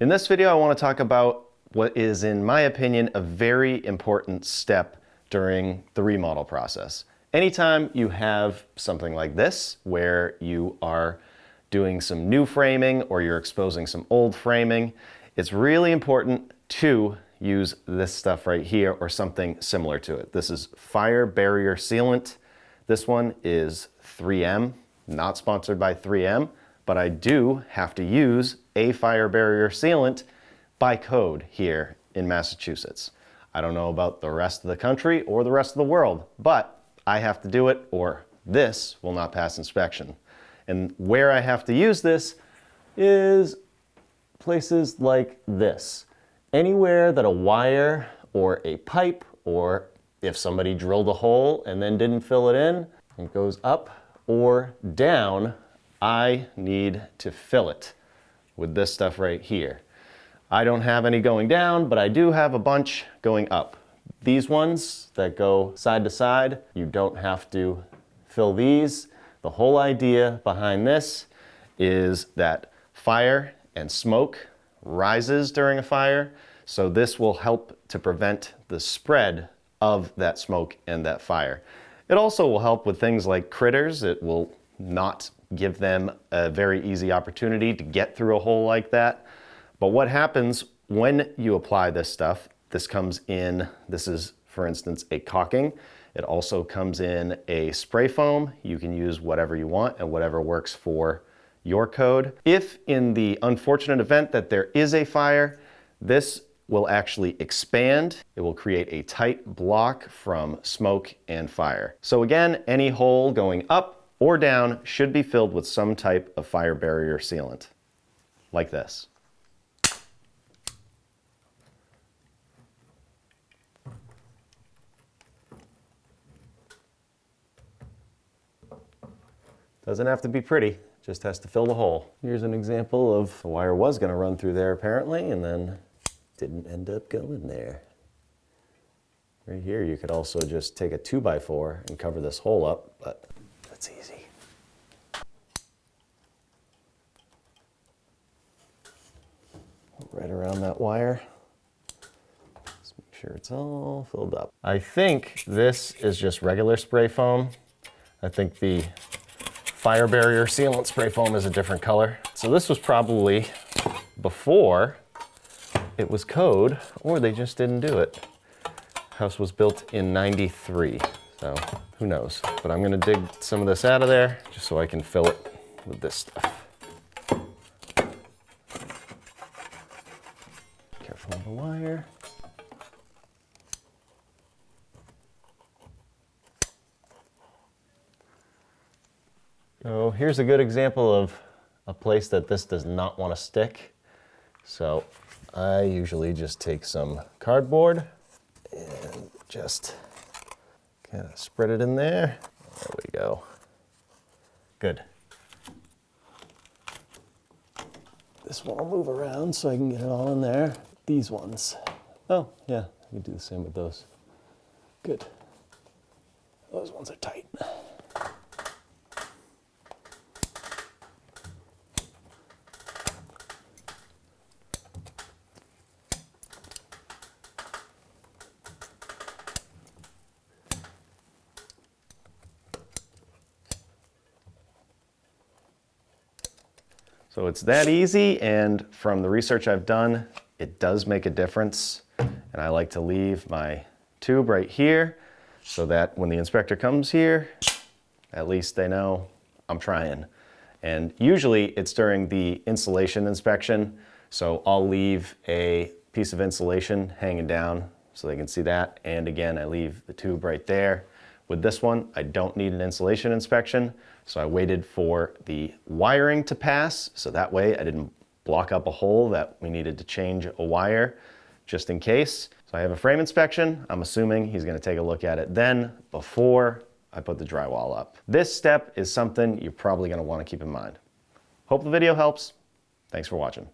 In this video, I want to talk about what is, in my opinion, a very important step during the remodel process. Anytime you have something like this, where you are doing some new framing or you're exposing some old framing, it's really important to use this stuff right here or something similar to it. This is fire barrier sealant. This one is 3M, not sponsored by 3M, but I do have to use a fire barrier sealant by code here in Massachusetts. I don't know about the rest of the country or the rest of the world, but I have to do it or this will not pass inspection. And where I have to use this is places like this. Anywhere that a wire or a pipe, or if somebody drilled a hole and then didn't fill it in, it goes up or down, I need to fill it with this stuff right here. I don't have any going down, but I do have a bunch going up. These ones that go side to side, you don't have to fill these. The whole idea behind this is that fire and smoke rises during a fire, so this will help to prevent the spread of that smoke and that fire. It also will help with things like critters. It will not give them a very easy opportunity to get through a hole like that. But what happens when you apply this stuff, this comes in, this is, for instance, a caulking. It also comes in a spray foam. You can use whatever you want and whatever works for your code. If in the unfortunate event that there is a fire, this will actually expand. It will create a tight block from smoke and fire. So again, any hole going up or down should be filled with some type of fire barrier sealant, like this. Doesn't have to be pretty, just has to fill the hole. Here's an example of the wire was gonna run through there apparently, and then didn't end up going there. Right here, you could also just take a 2x4 and cover this hole up, but that's easy. Right around that wire. Just make sure it's all filled up. I think this is just regular spray foam. I think the fire barrier sealant spray foam is a different color. So this was probably before it was code, or they just didn't do it. House was built in '93, so who knows? But I'm gonna dig some of this out of there just so I can fill it with this stuff. Careful with the wire. So here's a good example of a place that this does not want to stick. So I usually just take some cardboard and just kind of spread it in there. There we go. Good. This one will move around so I can get it all in there. These ones. Oh, yeah, I can do the same with those. Good. Those ones are tight. So it's that easy, and from the research I've done, it does make a difference. And I like to leave my tube right here so that when the inspector comes here, at least they know I'm trying. And usually it's during the insulation inspection, so I'll leave a piece of insulation hanging down so they can see that. And again, I leave the tube right there. With this one, I don't need an insulation inspection, so I waited for the wiring to pass, so that way I didn't block up a hole that we needed to change a wire, just in case. So I have a frame inspection. I'm assuming he's gonna take a look at it then, before I put the drywall up. This step is something you're probably gonna wanna keep in mind. Hope the video helps. Thanks for watching.